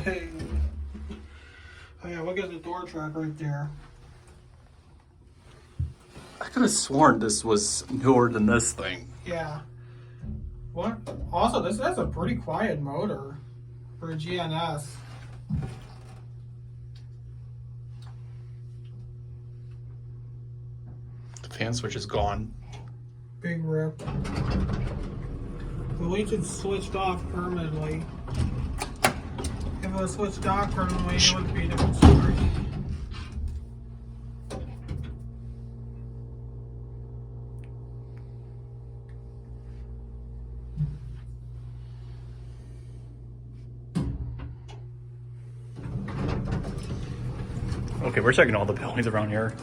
Hey. Oh yeah, look at the door track right there. I could have sworn this was newer than this thing. Yeah. What? Also, this has a pretty quiet motor for a GNS. The fan switch is gone. Big rip. The leech is switched off permanently. If it was switched off permanently, it would be a different story. Okay, we're checking all the buildings around here.